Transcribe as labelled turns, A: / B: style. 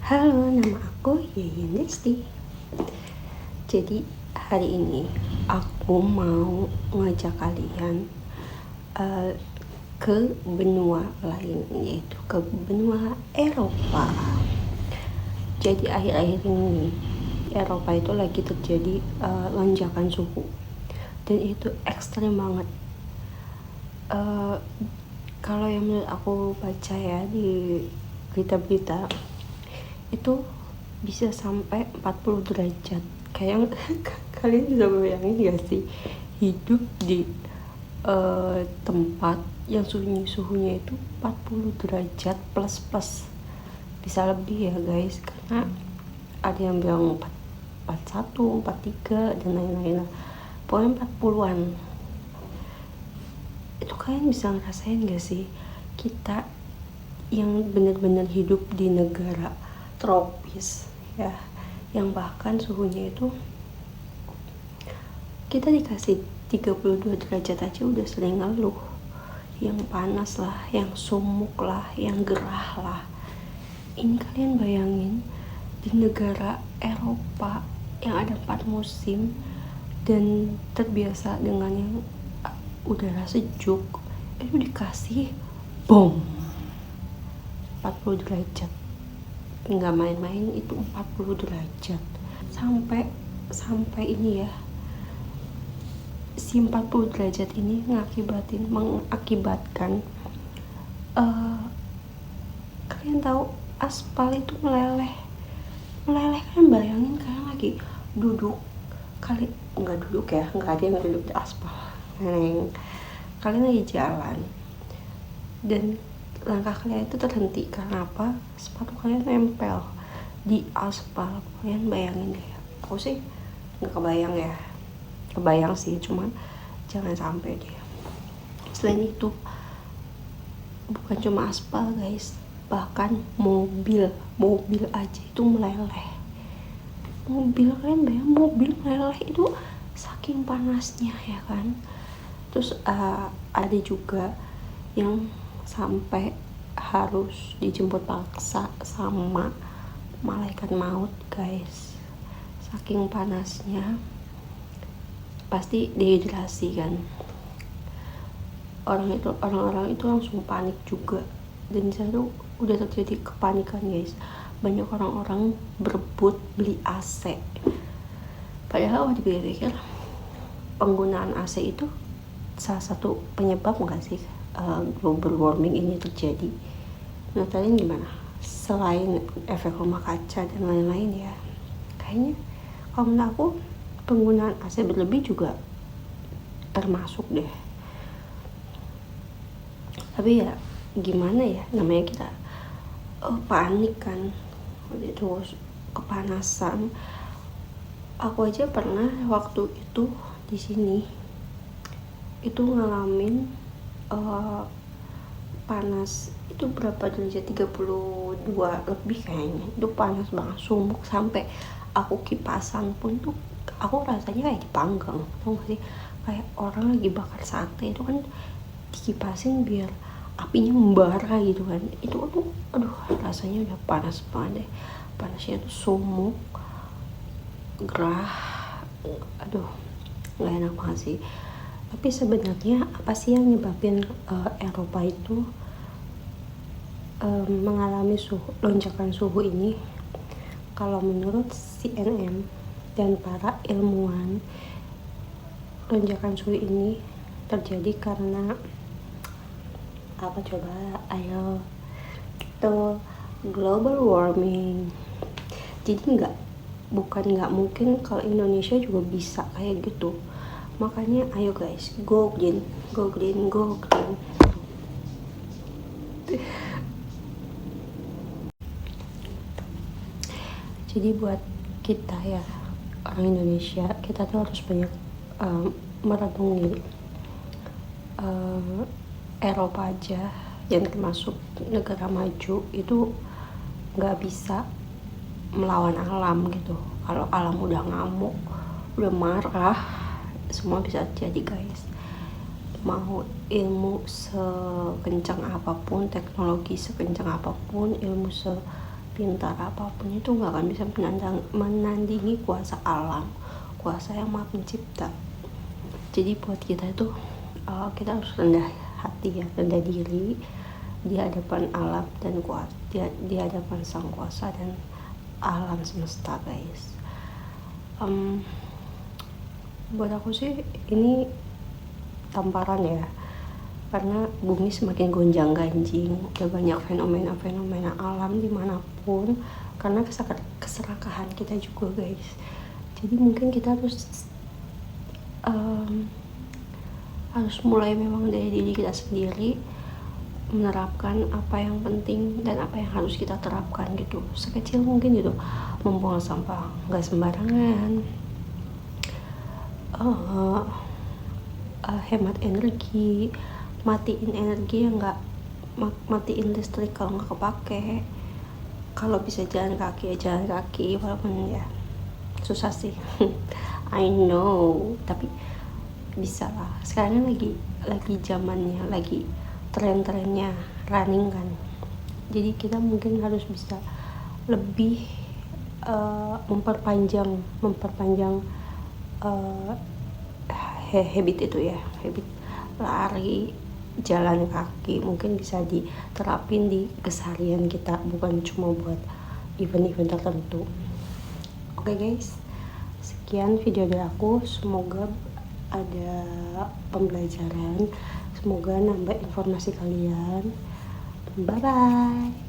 A: Halo, nama aku Yayan Desti. Jadi hari ini aku mau ngajak kalian ke benua lain, yaitu ke benua Eropa. Jadi akhir-akhir ini Eropa itu lagi terjadi lonjakan suhu, dan itu ekstrem banget. Kalau yang menurut aku baca ya di berita-berita, itu bisa sampai 40 derajat. Kayak kalian bisa bayangin gak sih hidup di tempat yang suhunya itu 40 derajat plus, bisa lebih ya guys, karena ada yang bilang 41, 43 dan lain-lain. Pokoknya 40-an. Itu kalian bisa ngerasain gak sih, kita yang benar-benar hidup di negara tropis ya, yang bahkan suhunya itu kita dikasih 32 derajat aja udah sering ngeluh, yang panas lah, yang sumuk lah, yang gerah lah. Ini kalian bayangin di negara Eropa yang ada 4 musim dan terbiasa dengan yang udara sejuk, itu dikasih bom 40 derajat. Nggak main-main, itu 40 derajat. Sampai ini ya, si 40 derajat ini mengakibatkan kalian tahu aspal itu meleleh kan. Bayangin kalian lagi duduk, nggak duduk ya, nggak ada yang duduk di aspal. Kalian lagi jalan dan langkah kalian itu terhenti karena apa? Sepatu kalian nempel di aspal. Kalian bayangin deh. Aku sih nggak kebayang sih, cuman jangan sampai deh. Selain itu, bukan cuma aspal guys, bahkan mobil aja itu meleleh. Kalian bayang mobil meleleh itu saking panasnya ya kan. Terus ada juga yang sampai harus dijemput paksa sama malaikat maut guys, saking panasnya. Pasti dehidrasi kan. Orang-orang itu langsung panik juga, dan disitu udah terjadi kepanikan guys. Banyak orang-orang berebut beli AC, padahal dipikir-pikir penggunaan AC itu salah satu penyebab nggak sih global warming ini terjadi. Nah kalian gimana? Selain efek rumah kaca dan lain-lain ya, kayaknya kalau menurut aku penggunaan AC berlebih juga termasuk deh. Tapi ya gimana ya, namanya kita panik kan, terus kepanasan. Aku aja pernah waktu itu di sini itu ngalamin panas itu berapa derajat, 32 lebih kayaknya. Itu panas banget, sumuk, sampai aku kipasan pun tuh aku rasanya kayak dipanggang, tau gak sih? Kayak orang lagi bakar sate itu kan dikipasin biar apinya membara gitu kan. Itu tuh aduh, rasanya udah panas banget deh. Panasnya tuh sumuk, gerah, aduh gak enak banget sih. Tapi sebenarnya apa sih yang nyebabin Eropa itu mengalami lonjakan suhu ini? Kalau menurut CNN dan para ilmuwan, lonjakan suhu ini terjadi karena apa coba? Ayo, itu global warming. Jadi bukan nggak mungkin kalau Indonesia juga bisa kayak gitu. Makanya ayo guys, go green. Jadi buat kita ya, orang Indonesia, kita tuh harus banyak merenungi Eropa aja yang termasuk negara maju itu nggak bisa melawan alam gitu. Kalau alam udah ngamuk, udah marah, semua bisa jadi guys. Mau ilmu sekencang apapun, teknologi sekencang apapun, ilmu sepintar apapun itu nggak akan bisa menandingi kuasa alam, kuasa yang maha pencipta. Jadi buat kita itu kita harus rendah hati ya, rendah diri di hadapan alam dan di hadapan sang kuasa dan alam semesta, guys. Buat aku sih ini tamparan ya, karena bumi semakin gonjang ganjing, udah banyak fenomena alam dimanapun karena keserakahan kita juga, guys. Jadi mungkin kita harus mulai memang dari diri kita sendiri, menerapkan apa yang penting dan apa yang harus kita terapkan gitu. Sekecil mungkin gitu, membuang sampah nggak sembarangan, hemat energi, matiin energi yang nggak, matiin listrik kalau nggak kepake. Kalau bisa jalan kaki ya jalan kaki, walaupun ya susah sih. I know, tapi bisa lah. Sekarang lagi zamannya, lagi tren-trennya running kan. Jadi kita mungkin harus bisa lebih memperpanjang habit itu ya, habit lari, jalan kaki mungkin bisa diterapin di keseharian kita, bukan cuma buat event-event tertentu. Oke guys, sekian video dari aku, semoga ada pembelajaran, semoga nambah informasi kalian. Bye bye.